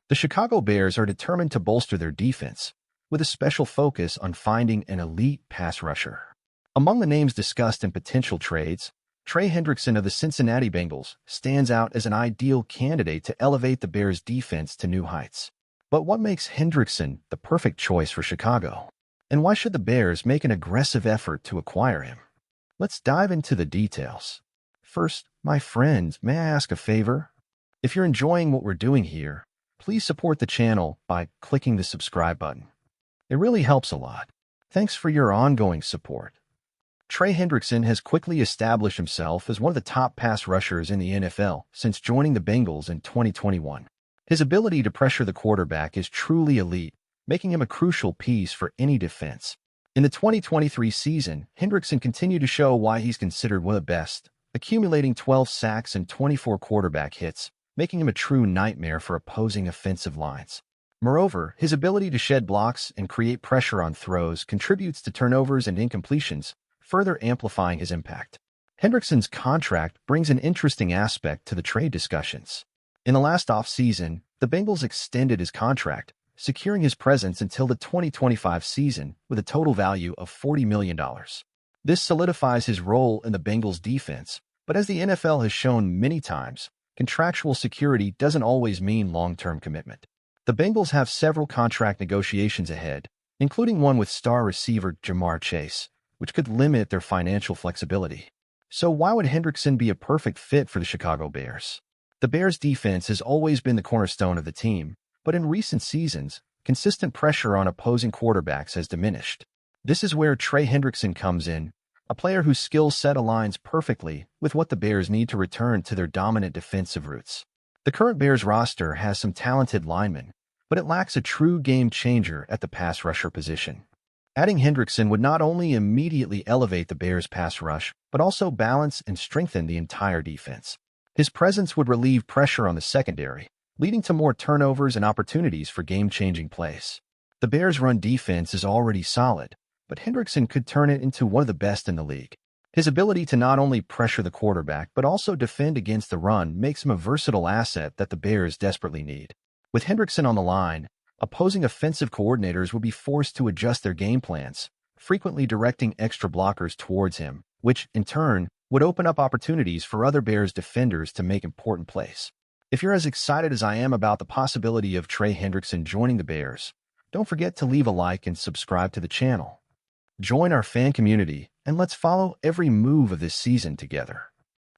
The Chicago Bears are determined to bolster their defense, with a special focus on finding an elite pass rusher. Among the names discussed in potential trades, Trey Hendrickson of the Cincinnati Bengals stands out as an ideal candidate to elevate the Bears' defense to new heights. But what makes Hendrickson the perfect choice for Chicago? And why should the Bears make an aggressive effort to acquire him? Let's dive into the details. First, my friends, may I ask a favor? If you're enjoying what we're doing here, please support the channel by clicking the subscribe button. It really helps a lot. Thanks for your ongoing support. Trey Hendrickson has quickly established himself as one of the top pass rushers in the NFL since joining the Bengals in 2021. His ability to pressure the quarterback is truly elite, making him a crucial piece for any defense. In the 2023 season, Hendrickson continued to show why he's considered one of the best, accumulating 12 sacks and 24 quarterback hits, making him a true nightmare for opposing offensive lines. Moreover, his ability to shed blocks and create pressure on throws contributes to turnovers and incompletions, further amplifying his impact. Hendrickson's contract brings an interesting aspect to the trade discussions. In the last offseason, the Bengals extended his contract, securing his presence until the 2025 season with a total value of $40 million. This solidifies his role in the Bengals' defense, but as the NFL has shown many times, contractual security doesn't always mean long-term commitment. The Bengals have several contract negotiations ahead, including one with star receiver Jamar Chase, which could limit their financial flexibility. So why would Hendrickson be a perfect fit for the Chicago Bears? The Bears' defense has always been the cornerstone of the team, but in recent seasons, consistent pressure on opposing quarterbacks has diminished. This is where Trey Hendrickson comes in, a player whose skill set aligns perfectly with what the Bears need to return to their dominant defensive roots. The current Bears roster has some talented linemen, but it lacks a true game changer at the pass rusher position. Adding Hendrickson would not only immediately elevate the Bears' pass rush, but also balance and strengthen the entire defense. His presence would relieve pressure on the secondary, leading to more turnovers and opportunities for game-changing plays. The Bears' run defense is already solid, but Hendrickson could turn it into one of the best in the league. His ability to not only pressure the quarterback but also defend against the run makes him a versatile asset that the Bears desperately need. With Hendrickson on the line, opposing offensive coordinators would be forced to adjust their game plans, frequently directing extra blockers towards him, which, in turn, would open up opportunities for other Bears defenders to make important plays. If you're as excited as I am about the possibility of Trey Hendrickson joining the Bears, don't forget to leave a like and subscribe to the channel. Join our fan community, and let's follow every move of this season together.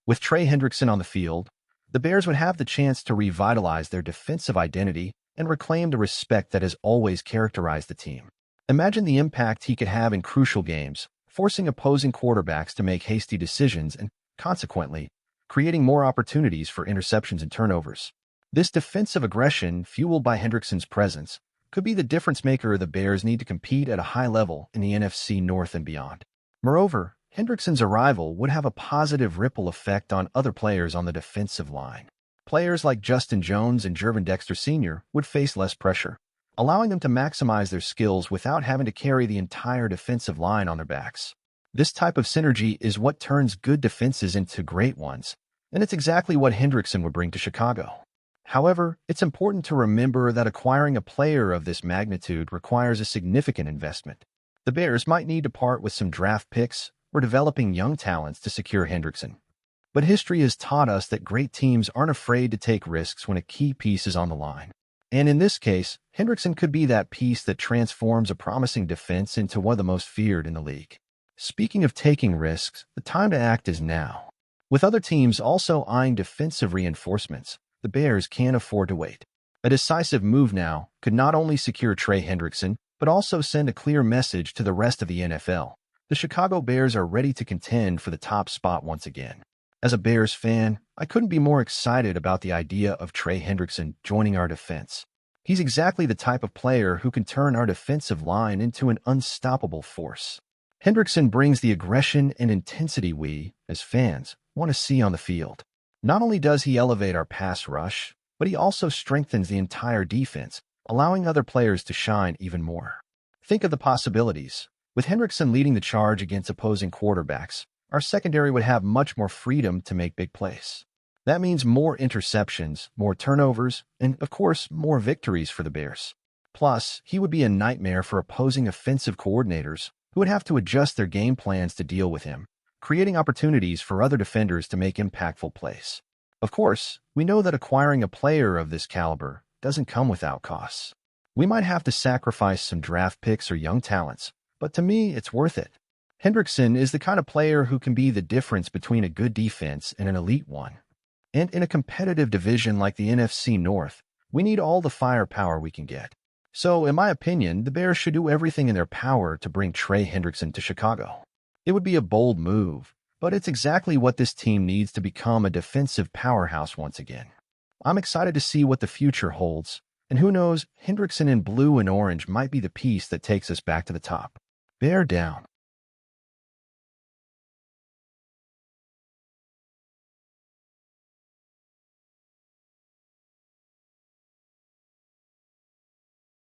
With Trey Hendrickson on the field, the Bears would have the chance to revitalize their defensive identity and reclaim the respect that has always characterized the team. Imagine the impact he could have in crucial games, forcing opposing quarterbacks to make hasty decisions and, consequently, creating more opportunities for interceptions and turnovers. This defensive aggression, fueled by Hendrickson's presence, could be the difference maker the Bears need to compete at a high level in the NFC North and beyond. Moreover, Hendrickson's arrival would have a positive ripple effect on other players on the defensive line. Players like Justin Jones and Jervin Dexter Sr. would face less pressure, allowing them to maximize their skills without having to carry the entire defensive line on their backs. This type of synergy is what turns good defenses into great ones, and it's exactly what Hendrickson would bring to Chicago. However, it's important to remember that acquiring a player of this magnitude requires a significant investment. The Bears might need to part with some draft picks or developing young talents to secure Hendrickson. But history has taught us that great teams aren't afraid to take risks when a key piece is on the line. And in this case, Hendrickson could be that piece that transforms a promising defense into one of the most feared in the league. Speaking of taking risks, the time to act is now. With other teams also eyeing defensive reinforcements, the Bears can't afford to wait. A decisive move now could not only secure Trey Hendrickson, but also send a clear message to the rest of the NFL. The Chicago Bears are ready to contend for the top spot once again. As a Bears fan, I couldn't be more excited about the idea of Trey Hendrickson joining our defense. He's exactly the type of player who can turn our defensive line into an unstoppable force. Hendrickson brings the aggression and intensity we, as fans, want to see on the field. Not only does he elevate our pass rush, but he also strengthens the entire defense, allowing other players to shine even more. Think of the possibilities. With Hendrickson leading the charge against opposing quarterbacks, our secondary would have much more freedom to make big plays. That means more interceptions, more turnovers, and, of course, more victories for the Bears. Plus, he would be a nightmare for opposing offensive coordinators who would have to adjust their game plans to deal with him, creating opportunities for other defenders to make impactful plays. Of course, we know that acquiring a player of this caliber doesn't come without costs. We might have to sacrifice some draft picks or young talents, but to me, it's worth it. Hendrickson is the kind of player who can be the difference between a good defense and an elite one. And in a competitive division like the NFC North, we need all the firepower we can get. So, in my opinion, the Bears should do everything in their power to bring Trey Hendrickson to Chicago. It would be a bold move, but it's exactly what this team needs to become a defensive powerhouse once again. I'm excited to see what the future holds, and who knows, Hendrickson in blue and orange might be the piece that takes us back to the top. Bear down.